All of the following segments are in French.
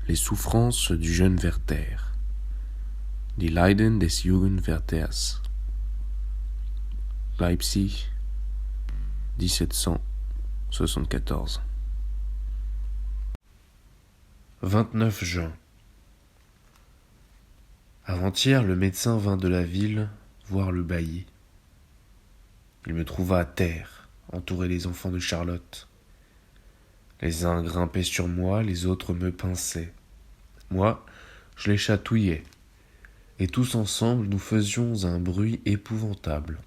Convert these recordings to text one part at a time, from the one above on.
Les souffrances du jeune Werther. Die Leiden des jungen Werthers. Leipzig, 1774. 29 juin. Avant-hier, le médecin vint de la ville voir le bailli. Il me trouva à terre, entouré des enfants de Charlotte. Les uns grimpaient sur moi, les autres me pinçaient. Moi, je les chatouillais. Et tous ensemble, nous faisions un bruit épouvantable.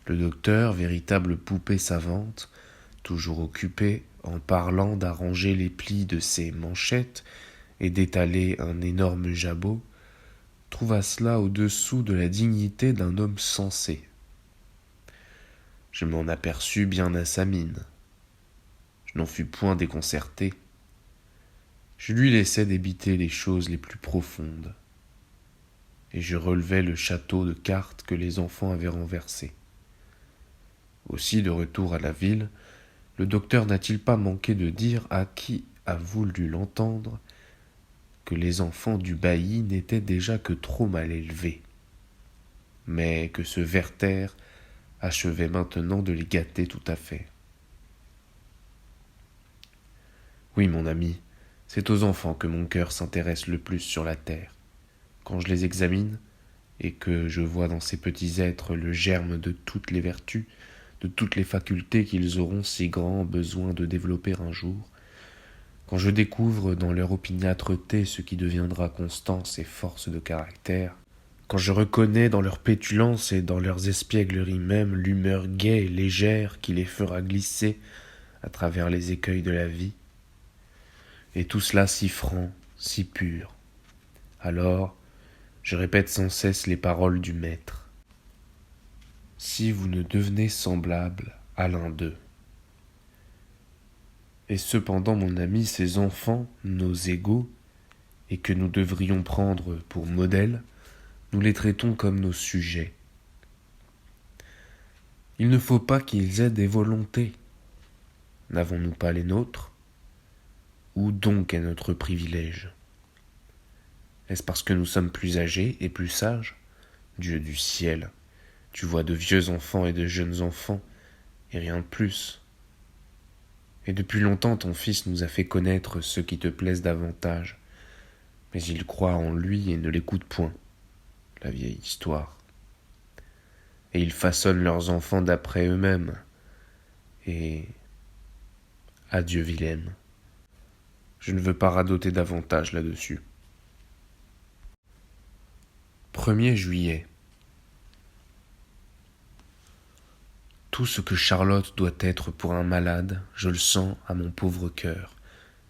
Le docteur, véritable poupée savante, toujours occupé en parlant d'arranger les plis de ses manchettes et d'étaler un énorme jabot, trouva cela au-dessous de la dignité d'un homme sensé. Je m'en aperçus bien à sa mine. Je n'en fus point déconcerté. Je lui laissai débiter les choses les plus profondes, et je relevai le château de cartes que les enfants avaient renversé. Aussi, de retour à la ville, le docteur n'a-t-il pas manqué de dire à qui a voulu l'entendre que les enfants du bailli n'étaient déjà que trop mal élevés, mais que ce Werther achevait maintenant de les gâter tout à fait. Oui, mon ami, c'est aux enfants que mon cœur s'intéresse le plus sur la terre. Quand je les examine, et que je vois dans ces petits êtres le germe de toutes les vertus, de toutes les facultés qu'ils auront si grand besoin de développer un jour, quand je découvre dans leur opiniâtreté ce qui deviendra constance et force de caractère, quand je reconnais dans leur pétulance et dans leurs espiègleries même l'humeur gaie et légère qui les fera glisser à travers les écueils de la vie, et tout cela si franc, si pur, alors je répète sans cesse les paroles du Maître. Si vous ne devenez semblable à l'un d'eux. Et cependant, mon ami, ces enfants, nos égaux, et que nous devrions prendre pour modèles, nous les traitons comme nos sujets. Il ne faut pas qu'ils aient des volontés. N'avons-nous pas les nôtres? Où donc est notre privilège? Est-ce parce que nous sommes plus âgés et plus sages? Dieu du ciel, tu vois de vieux enfants et de jeunes enfants, et rien de plus. Et depuis longtemps ton fils nous a fait connaître ceux qui te plaisent davantage, mais ils croient en lui et ne l'écoutent point, la vieille histoire. Et ils façonnent leurs enfants d'après eux-mêmes, et adieu Wilhelm. Je ne veux pas radoter davantage là-dessus. 1er juillet. Tout ce que Charlotte doit être pour un malade, je le sens à mon pauvre cœur,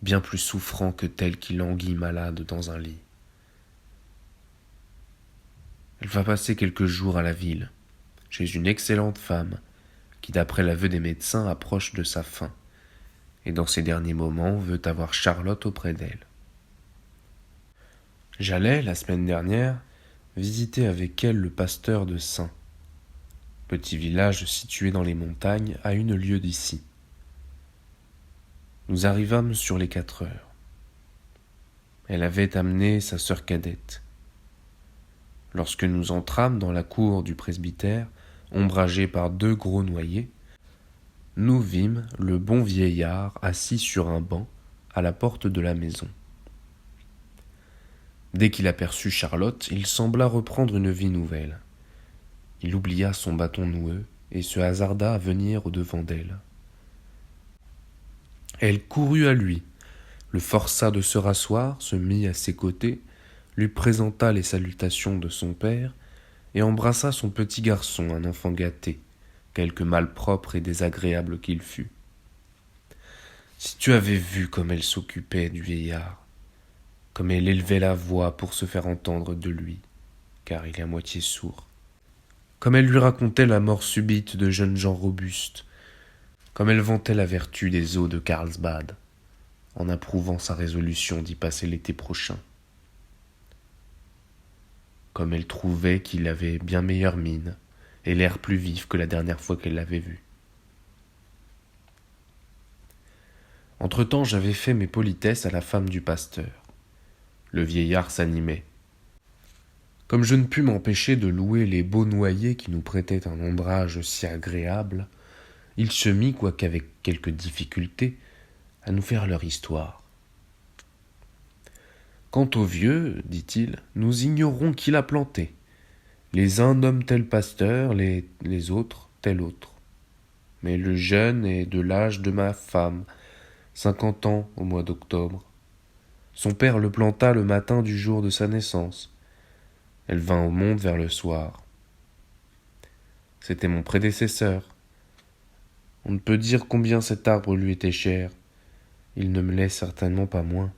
bien plus souffrant que tel qui languit malade dans un lit. Elle va passer quelques jours à la ville, chez une excellente femme, qui d'après l'aveu des médecins approche de sa fin, et dans ses derniers moments veut avoir Charlotte auprès d'elle. J'allais, la semaine dernière, visiter avec elle le pasteur de Saint, petit village situé dans les montagnes à 1 lieue d'ici. Nous arrivâmes sur les 4 heures. Elle avait amené sa sœur cadette. Lorsque nous entrâmes dans la cour du presbytère, ombragée par 2 gros noyers, nous vîmes le bon vieillard assis sur un banc à la porte de la maison. Dès qu'il aperçut Charlotte, il sembla reprendre une vie nouvelle. Il oublia son bâton noueux et se hasarda à venir au-devant d'elle. Elle courut à lui, le força de se rasseoir, se mit à ses côtés, lui présenta les salutations de son père et embrassa son petit garçon, un enfant gâté, quelque malpropre et désagréable qu'il fût. Si tu avais vu comme elle s'occupait du vieillard, comme elle élevait la voix pour se faire entendre de lui, car il est à moitié sourd, comme elle lui racontait la mort subite de jeunes gens robustes, comme elle vantait la vertu des eaux de Carlsbad, en approuvant sa résolution d'y passer l'été prochain, comme elle trouvait qu'il avait bien meilleure mine et l'air plus vif que la dernière fois qu'elle l'avait vu. Entre-temps, j'avais fait mes politesses à la femme du pasteur. Le vieillard s'animait. Comme je ne pus m'empêcher de louer les beaux noyers qui nous prêtaient un ombrage si agréable, il se mit, quoiqu'avec quelques difficultés, à nous faire leur histoire. Quant au vieux, dit-il, nous ignorons qui l'a planté. Les uns nomment tel pasteur, les autres tel autre. Mais le jeune est de l'âge de ma femme, 50 ans au mois d'octobre. Son père le planta le matin du jour de sa naissance. Elle vint au monde vers le soir. C'était mon prédécesseur. On ne peut dire combien cet arbre lui était cher. Il ne me l'est certainement pas moins.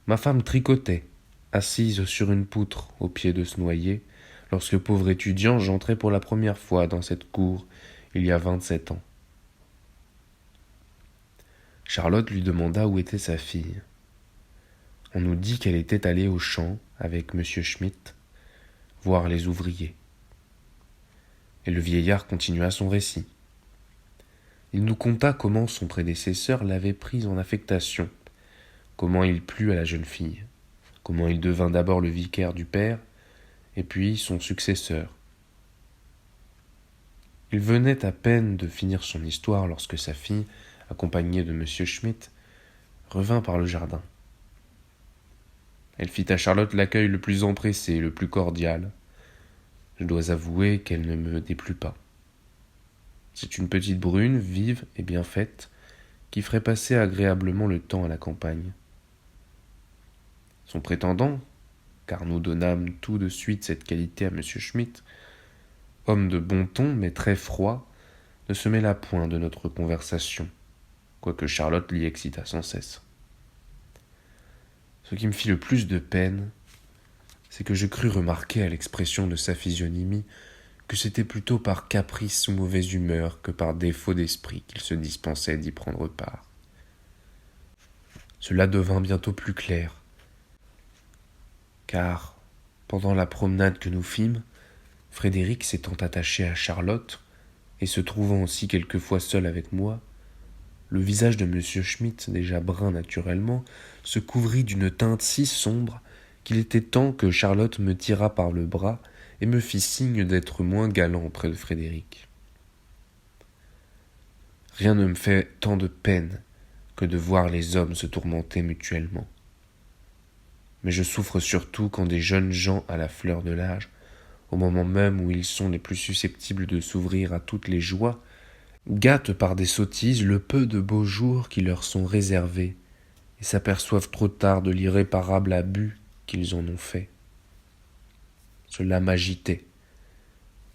Ma femme tricotait, assise sur une poutre au pied de ce noyer, lorsque, pauvre étudiant, j'entrai pour la première fois dans cette cour, il y a 27 ans. Charlotte lui demanda où était sa fille. On nous dit qu'elle était allée au champ avec M. Schmitt voir les ouvriers. Et le vieillard continua son récit. Il nous conta comment son prédécesseur l'avait prise en affectation, comment il plut à la jeune fille, comment il devint d'abord le vicaire du père, et puis son successeur. Il venait à peine de finir son histoire lorsque sa fille, accompagnée de M. Schmitt, revint par le jardin. Elle fit à Charlotte l'accueil le plus empressé, le plus cordial. Je dois avouer qu'elle ne me déplut pas. C'est une petite brune, vive et bien faite, qui ferait passer agréablement le temps à la campagne. Son prétendant, car nous donnâmes tout de suite cette qualité à M. Schmitt, homme de bon ton mais très froid, ne se mêla point de notre conversation, quoique Charlotte l'y excitât sans cesse. Ce qui me fit le plus de peine, c'est que je crus remarquer à l'expression de sa physionomie que c'était plutôt par caprice ou mauvaise humeur que par défaut d'esprit qu'il se dispensait d'y prendre part. Cela devint bientôt plus clair, car, pendant la promenade que nous fîmes, Frédéric s'étant attaché à Charlotte, et se trouvant aussi quelquefois seul avec moi, le visage de M. Schmitt, déjà brun naturellement, se couvrit d'une teinte si sombre qu'il était temps que Charlotte me tirât par le bras et me fit signe d'être moins galant auprès de Frédéric. Rien ne me fait tant de peine que de voir les hommes se tourmenter mutuellement. Mais je souffre surtout quand des jeunes gens à la fleur de l'âge, au moment même où ils sont les plus susceptibles de s'ouvrir à toutes les joies, gâtent par des sottises le peu de beaux jours qui leur sont réservés et s'aperçoivent trop tard de l'irréparable abus qu'ils en ont fait. Cela m'agitait,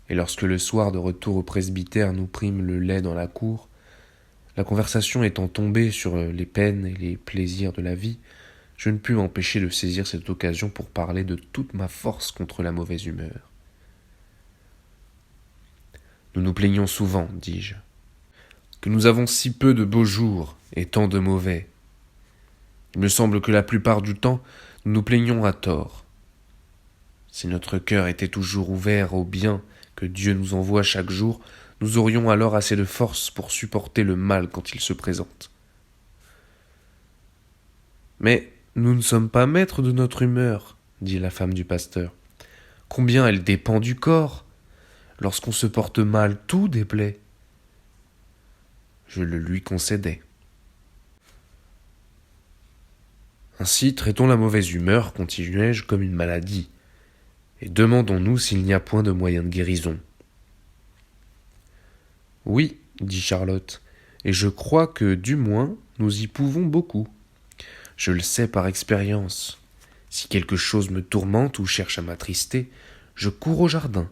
et lorsque le soir de retour au presbytère nous prîmes le lait dans la cour, la conversation étant tombée sur les peines et les plaisirs de la vie, je ne pus m'empêcher de saisir cette occasion pour parler de toute ma force contre la mauvaise humeur. Nous nous plaignons souvent, dis-je, que nous avons si peu de beaux jours et tant de mauvais. Il me semble que la plupart du temps, nous nous plaignons à tort. Si notre cœur était toujours ouvert au bien que Dieu nous envoie chaque jour, nous aurions alors assez de force pour supporter le mal quand il se présente. Mais nous ne sommes pas maîtres de notre humeur, dit la femme du pasteur. Combien elle dépend du corps. Lorsqu'on se porte mal, tout déplaît. Je le lui concédais. Ainsi, traitons la mauvaise humeur, continuai-je, comme une maladie, et demandons-nous s'il n'y a point de moyen de guérison. Oui, dit Charlotte, et je crois que, du moins, nous y pouvons beaucoup. Je le sais par expérience. Si quelque chose me tourmente ou cherche à m'attrister, je cours au jardin.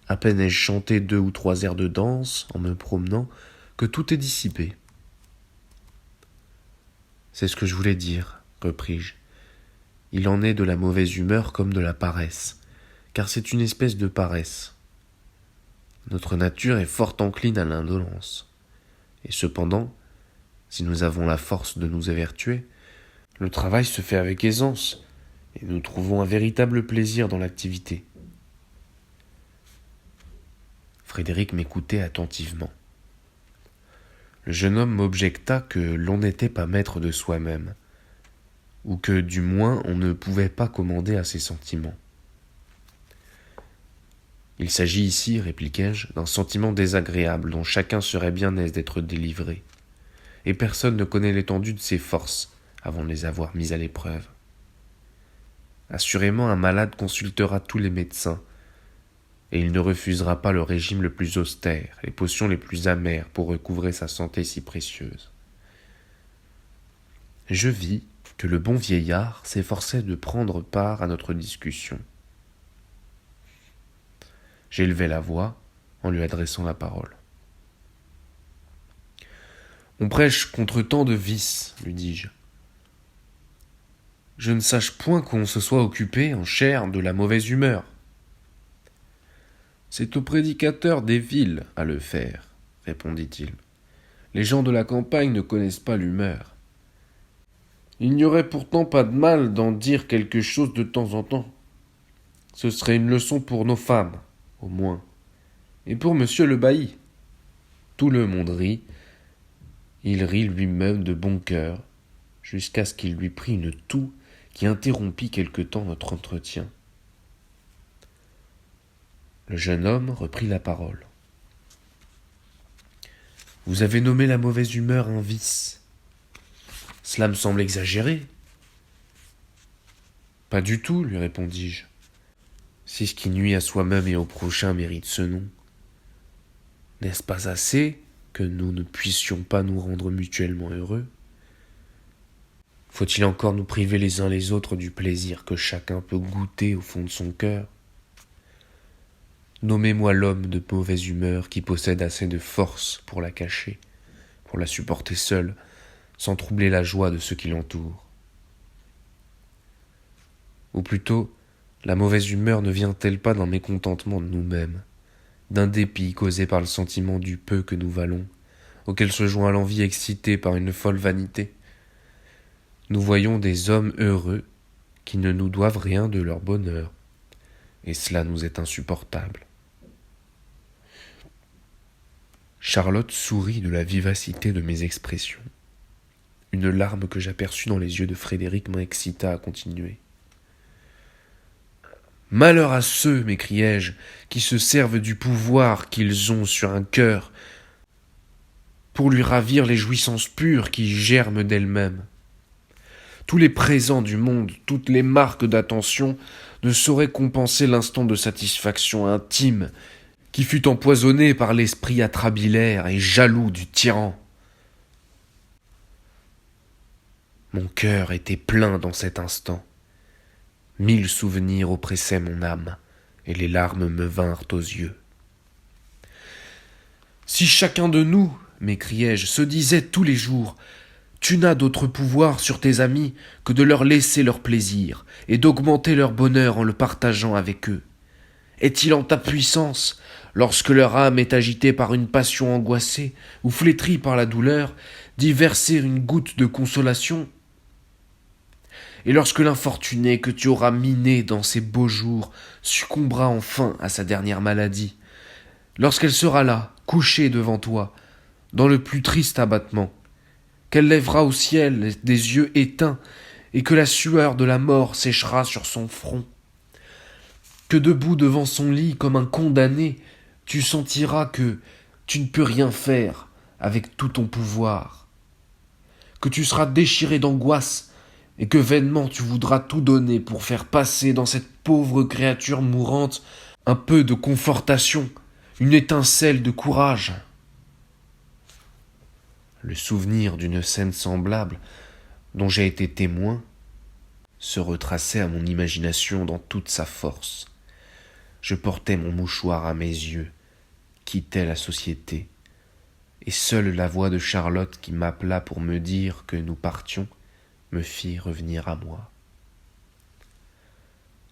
À peine ai-je chanté 2 ou 3 airs de danse, en me promenant, que tout est dissipé. C'est ce que je voulais dire, repris-je. Il en est de la mauvaise humeur comme de la paresse, car c'est une espèce de paresse. Notre nature est fort encline à l'indolence. Et cependant, si nous avons la force de nous évertuer, le travail se fait avec aisance, et nous trouvons un véritable plaisir dans l'activité. Frédéric m'écoutait attentivement. Le jeune homme m'objecta que l'on n'était pas maître de soi-même, ou que du moins on ne pouvait pas commander à ses sentiments. Il s'agit ici, répliquai-je, d'un sentiment désagréable dont chacun serait bien aise d'être délivré, et personne ne connaît l'étendue de ses forces avant de les avoir mises à l'épreuve. Assurément, un malade consultera tous les médecins, et il ne refusera pas le régime le plus austère, les potions les plus amères pour recouvrer sa santé si précieuse. Je vis que le bon vieillard s'efforçait de prendre part à notre discussion. J'élevai la voix en lui adressant la parole. « On prêche contre tant de vices, lui dis-je. Je ne sache point qu'on se soit occupé en chair de la mauvaise humeur. C'est au prédicateur des villes à le faire, répondit-il. Les gens de la campagne ne connaissent pas l'humeur. Il n'y aurait pourtant pas de mal d'en dire quelque chose de temps en temps. Ce serait une leçon pour nos femmes, au moins, et pour monsieur le bailli. Tout le monde rit. Il rit lui-même de bon cœur, jusqu'à ce qu'il lui prit une toux qui interrompit quelque temps notre entretien. Le jeune homme reprit la parole. « Vous avez nommé la mauvaise humeur un vice. Cela me semble exagéré. »« Pas du tout, lui répondis-je. Si ce qui nuit à soi-même et au prochain mérite ce nom, n'est-ce pas assez que nous ne puissions pas nous rendre mutuellement heureux ? Faut-il encore nous priver les uns les autres du plaisir que chacun peut goûter au fond de son cœur ? Nommez-moi l'homme de mauvaise humeur qui possède assez de force pour la cacher, pour la supporter seul, sans troubler la joie de ceux qui l'entourent. Ou plutôt, la mauvaise humeur ne vient-elle pas d'un mécontentement de nous-mêmes, d'un dépit causé par le sentiment du peu que nous valons, auquel se joint l'envie excitée par une folle vanité ? Nous voyons des hommes heureux qui ne nous doivent rien de leur bonheur, et cela nous est insupportable. Charlotte sourit de la vivacité de mes expressions. Une larme que j'aperçus dans les yeux de Frédéric m'excita à continuer. « Malheur à ceux, m'écriai-je, qui se servent du pouvoir qu'ils ont sur un cœur pour lui ravir les jouissances pures qui germent d'elles-mêmes. Tous les présents du monde, toutes les marques d'attention ne sauraient compenser l'instant de satisfaction intime qui fut empoisonné par l'esprit atrabilaire et jaloux du tyran. Mon cœur était plein dans cet instant. 1000 souvenirs oppressaient mon âme, et les larmes me vinrent aux yeux. « Si chacun de nous, m'écriai-je, se disait tous les jours, tu n'as d'autre pouvoir sur tes amis que de leur laisser leur plaisir et d'augmenter leur bonheur en le partageant avec eux. Est-il en ta puissance, lorsque leur âme est agitée par une passion angoissée ou flétrie par la douleur, d'y verser une goutte de consolation ? Et lorsque l'infortuné que tu auras miné dans ses beaux jours succombera enfin à sa dernière maladie, lorsqu'elle sera là, couchée devant toi, dans le plus triste abattement, qu'elle lèvera au ciel des yeux éteints et que la sueur de la mort séchera sur son front, que debout devant son lit comme un condamné, tu sentiras que tu ne peux rien faire avec tout ton pouvoir, que tu seras déchiré d'angoisse et que vainement tu voudras tout donner pour faire passer dans cette pauvre créature mourante un peu de confortation, une étincelle de courage. » Le souvenir d'une scène semblable, dont j'ai été témoin, se retraçait à mon imagination dans toute sa force. Je portais mon mouchoir à mes yeux, quittais la société, et seule la voix de Charlotte qui m'appela pour me dire que nous partions me fit revenir à moi.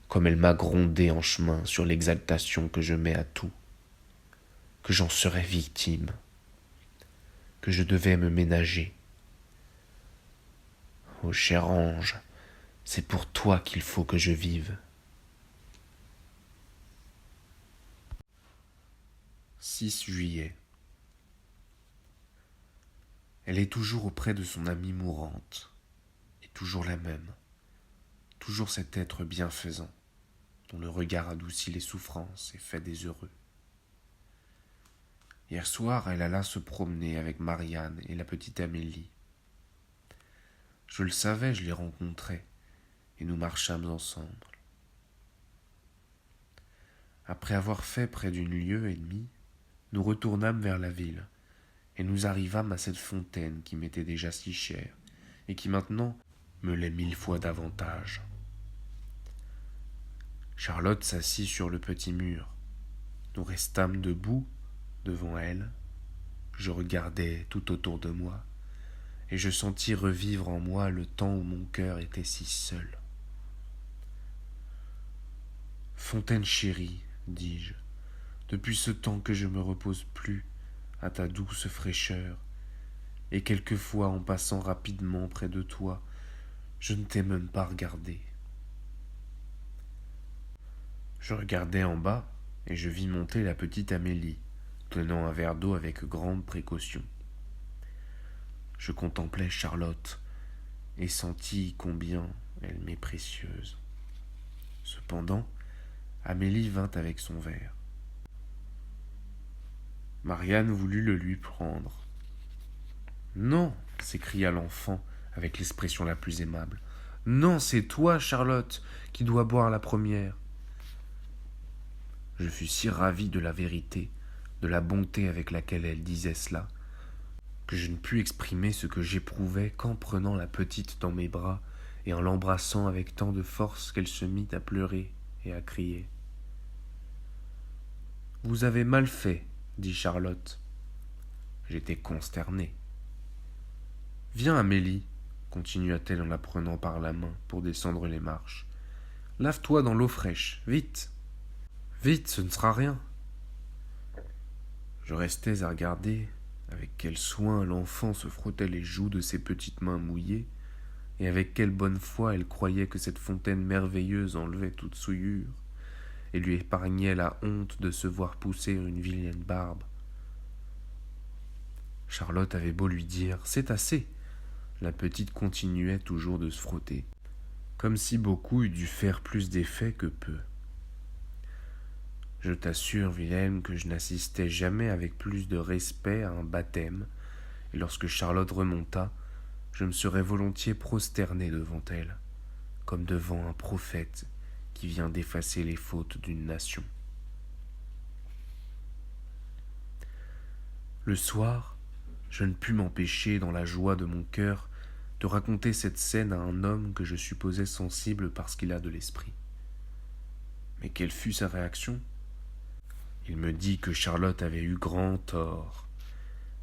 Comme elle m'a grondé en chemin sur l'exaltation que je mets à tout, que j'en serais victime, que je devais me ménager. Ô cher ange, c'est pour toi qu'il faut que je vive. 6 juillet. Elle est toujours auprès de son amie mourante, et toujours la même, toujours cet être bienfaisant, dont le regard adoucit les souffrances et fait des heureux. Hier soir, elle alla se promener avec Marianne et la petite Amélie. Je le savais, je les rencontrais, et nous marchâmes ensemble. Après avoir fait près d'une lieue et demie, nous retournâmes vers la ville, et nous arrivâmes à cette fontaine qui m'était déjà si chère, et qui maintenant me l'est 1000 fois davantage. Charlotte s'assit sur le petit mur. Nous restâmes debout devant elle. Je regardais tout autour de moi, et je sentis revivre en moi le temps où mon cœur était si seul. Fontaine chérie, dis-je, depuis ce temps que je me repose plus à ta douce fraîcheur, et quelquefois en passant rapidement près de toi, je ne t'ai même pas regardé. Je regardai en bas, et je vis monter la petite Amélie, tenant un verre d'eau avec grande précaution. Je contemplais Charlotte, et sentis combien elle m'est précieuse. Cependant, Amélie vint avec son verre. Marianne voulut le lui prendre. « Non !» s'écria l'enfant avec l'expression la plus aimable. « Non, c'est toi, Charlotte, qui dois boire la première. » Je fus si ravi de la vérité, de la bonté avec laquelle elle disait cela, que je ne pus exprimer ce que j'éprouvais qu'en prenant la petite dans mes bras et en l'embrassant avec tant de force qu'elle se mit à pleurer et à crier. « Vous avez mal fait, » dit Charlotte. J'étais consterné. « Viens, Amélie, » continua-t-elle en la prenant par la main pour descendre les marches. « Lave-toi dans l'eau fraîche, vite. Vite, ce ne sera rien. » Je restais à regarder avec quel soin l'enfant se frottait les joues de ses petites mains mouillées, et avec quelle bonne foi elle croyait que cette fontaine merveilleuse enlevait toute souillure, et lui épargnait la honte de se voir pousser une vilaine barbe. Charlotte avait beau lui dire « C'est assez !» La petite continuait toujours de se frotter, comme si beaucoup eût dû faire plus d'effet que peu. Je t'assure, Wilhelm, que je n'assistais jamais avec plus de respect à un baptême, et lorsque Charlotte remonta, je me serais volontiers prosterné devant elle, comme devant un prophète qui vient d'effacer les fautes d'une nation. Le soir, je ne pus m'empêcher, dans la joie de mon cœur, de raconter cette scène à un homme que je supposais sensible parce qu'il a de l'esprit. Mais quelle fut sa réaction ? Il me dit que Charlotte avait eu grand tort,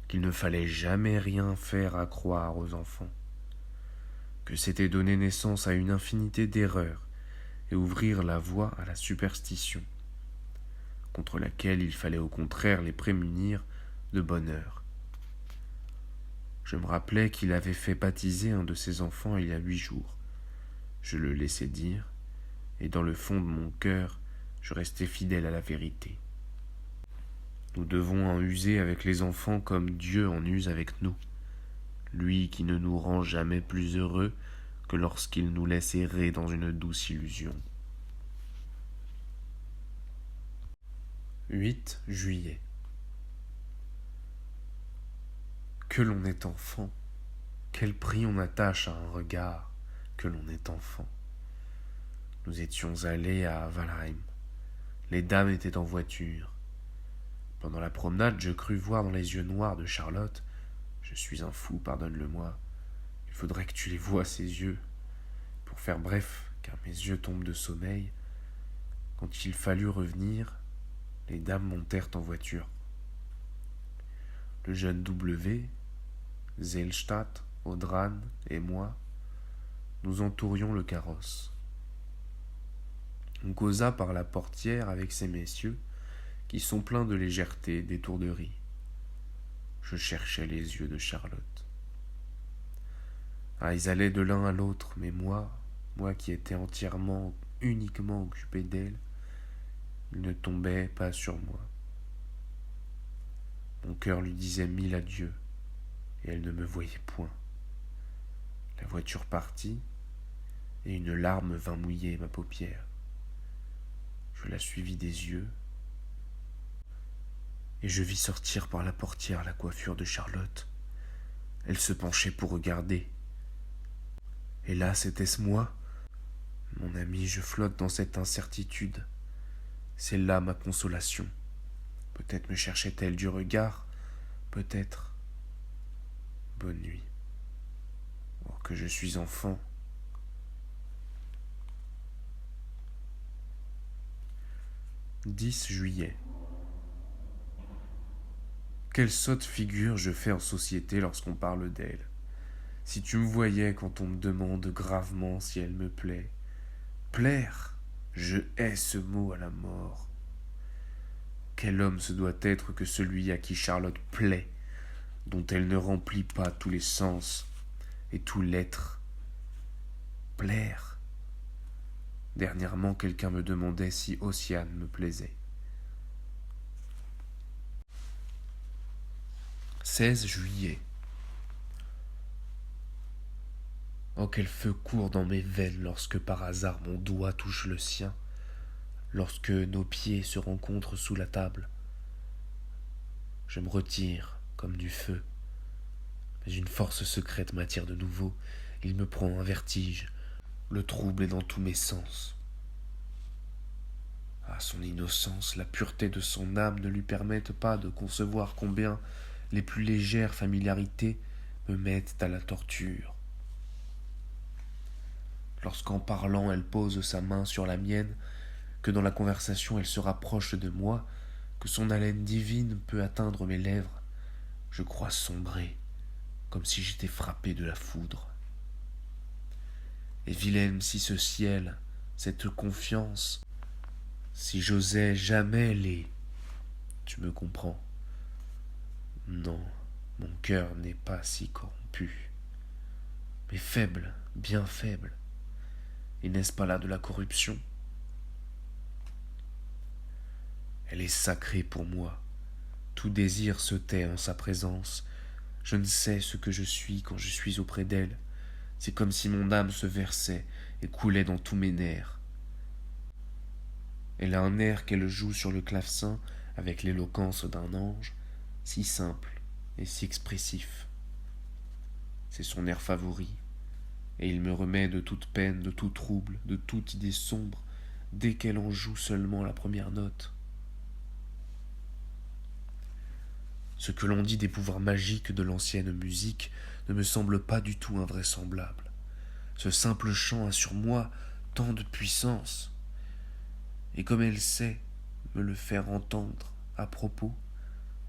qu'il ne fallait jamais rien faire à croire aux enfants, que c'était donner naissance à une infinité d'erreurs et ouvrir la voie à la superstition, contre laquelle il fallait au contraire les prémunir de bonne heure. Je me rappelais qu'il avait fait baptiser un de ses enfants il y a 8 jours. Je le laissai dire, et dans le fond de mon cœur, je restai fidèle à la vérité. Nous devons en user avec les enfants comme Dieu en use avec nous, lui qui ne nous rend jamais plus heureux que lorsqu'il nous laisse errer dans une douce illusion. 8 juillet. Que l'on est enfant, quel prix on attache à un regard, que l'on est enfant. Nous étions allés à Valheim. Les dames étaient en voiture. Pendant la promenade, je crus voir dans les yeux noirs de Charlotte « Je suis un fou, pardonne-le-moi. Il faudrait que tu les voies, ces yeux. » Pour faire bref, car mes yeux tombent de sommeil, quand il fallut revenir, les dames montèrent en voiture. Le jeune W, Zelstadt, Audran et moi, nous entourions le carrosse. On causa par la portière avec ces messieurs qui sont pleins de légèreté, d'étourderie. Je cherchais les yeux de Charlotte. Ah, ils allaient de l'un à l'autre, mais moi qui étais entièrement, uniquement occupé d'elle, ils ne tombaient pas sur moi. Mon cœur lui disait 1000 adieux. et elle ne me voyait point. La voiture partit, et une larme vint mouiller ma paupière. Je la suivis des yeux, et je vis sortir par la portière la coiffure de Charlotte. Elle se penchait pour regarder. Hélas, était-ce moi? Mon ami, je flotte dans cette incertitude. C'est là ma consolation. Peut-être me cherchait-elle du regard, peut-être. Bonne nuit. Oh, que je suis enfant. 10 juillet. Quelle sotte figure je fais en société lorsqu'on parle d'elle. Si tu me voyais quand on me demande gravement si elle me plaît. Plaire, je hais ce mot à la mort. Quel homme ce doit être que celui à qui Charlotte plaît, dont elle ne remplit pas tous les sens et tout l'être. Plaire. Dernièrement, quelqu'un me demandait si Ossiane me plaisait. 16 juillet. Oh, quel feu court dans mes veines lorsque par hasard mon doigt touche le sien, lorsque nos pieds se rencontrent sous la table. Je me retire comme du feu, mais une force secrète m'attire de nouveau. Il me prend un vertige, le trouble est dans tous mes sens. Ah, son innocence, la pureté de son âme ne lui permettent pas de concevoir combien les plus légères familiarités me mettent à la torture. Lorsqu'en parlant elle pose sa main sur la mienne, que dans la conversation elle se rapproche de moi, que son haleine divine peut atteindre mes lèvres, je crois sombrer, comme si j'étais frappé de la foudre. Et vilaine si ce ciel, cette confiance, si j'osais jamais les... Tu me comprends? Non, mon cœur n'est pas si corrompu, mais faible, bien faible. Et n'est-ce pas là de la corruption? Elle est sacrée pour moi. Tout désir se tait en sa présence. Je ne sais ce que je suis quand je suis auprès d'elle. C'est comme si mon âme se versait et coulait dans tous mes nerfs. Elle a un air qu'elle joue sur le clavecin avec l'éloquence d'un ange, si simple et si expressif. C'est son air favori, et il me remet de toute peine, de tout trouble, de toute idée sombre, dès qu'elle en joue seulement la première note. Ce que l'on dit des pouvoirs magiques de l'ancienne musique ne me semble pas du tout invraisemblable. Ce simple chant a sur moi tant de puissance, et comme elle sait me le faire entendre à propos,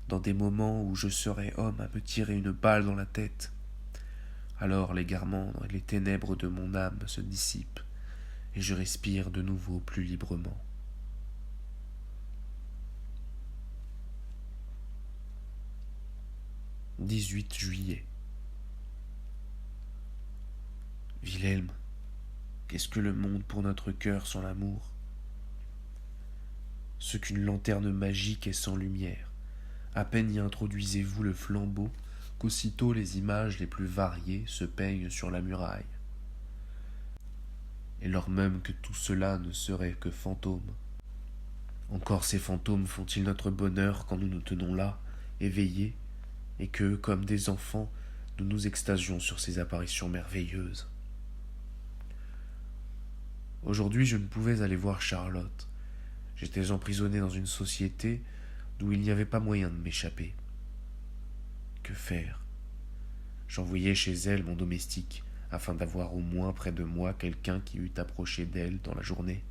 dans des moments où je serais homme à me tirer une balle dans la tête, alors l'égarement et les ténèbres de mon âme se dissipent, et je respire de nouveau plus librement. « 18 juillet. Wilhelm, qu'est-ce que le monde pour notre cœur sans l'amour? Ce qu'une lanterne magique est sans lumière. À peine y introduisez-vous le flambeau, qu'aussitôt les images les plus variées se peignent sur la muraille. Et lors même que tout cela ne serait que fantômes. Encore ces fantômes font-ils notre bonheur quand nous nous tenons là, éveillés, et que, comme des enfants, nous nous extasions sur ces apparitions merveilleuses. Aujourd'hui, je ne pouvais aller voir Charlotte. J'étais emprisonné dans une société d'où il n'y avait pas moyen de m'échapper. Que faire? J'envoyai chez elle mon domestique, afin d'avoir au moins près de moi quelqu'un qui eût approché d'elle dans la journée.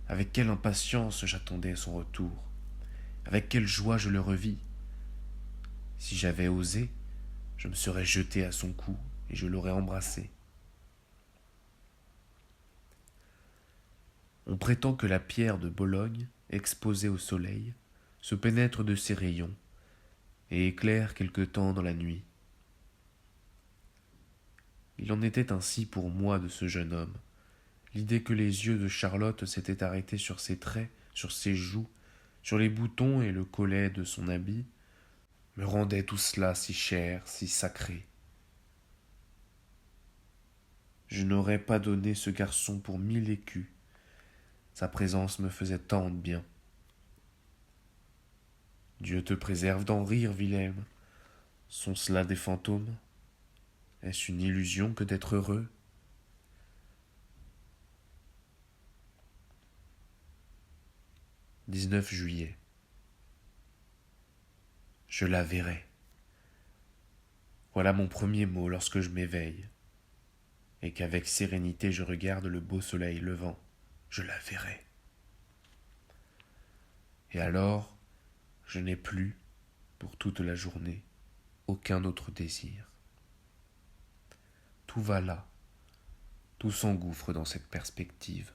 Avec quelle impatience j'attendais son retour, avec quelle joie je le revis. Si j'avais osé, je me serais jeté à son cou et je l'aurais embrassé. On prétend que la pierre de Bologne, exposée au soleil, se pénètre de ses rayons et éclaire quelque temps dans la nuit. Il en était ainsi pour moi de ce jeune homme. L'idée que les yeux de Charlotte s'étaient arrêtés sur ses traits, sur ses joues, sur les boutons et le collet de son habit, me rendait tout cela si cher, si sacré. Je n'aurais pas donné ce garçon pour 1000 écus. Sa présence me faisait tant de bien. Dieu te préserve d'en rire, Wilhelm. Sont cela des fantômes? Est-ce une illusion que d'être heureux? 19 juillet. Je la verrai. Voilà mon premier mot lorsque je m'éveille, et qu'avec sérénité je regarde le beau soleil levant. Je la verrai. Et alors, je n'ai plus, pour toute la journée, aucun autre désir. Tout va là, tout s'engouffre dans cette perspective.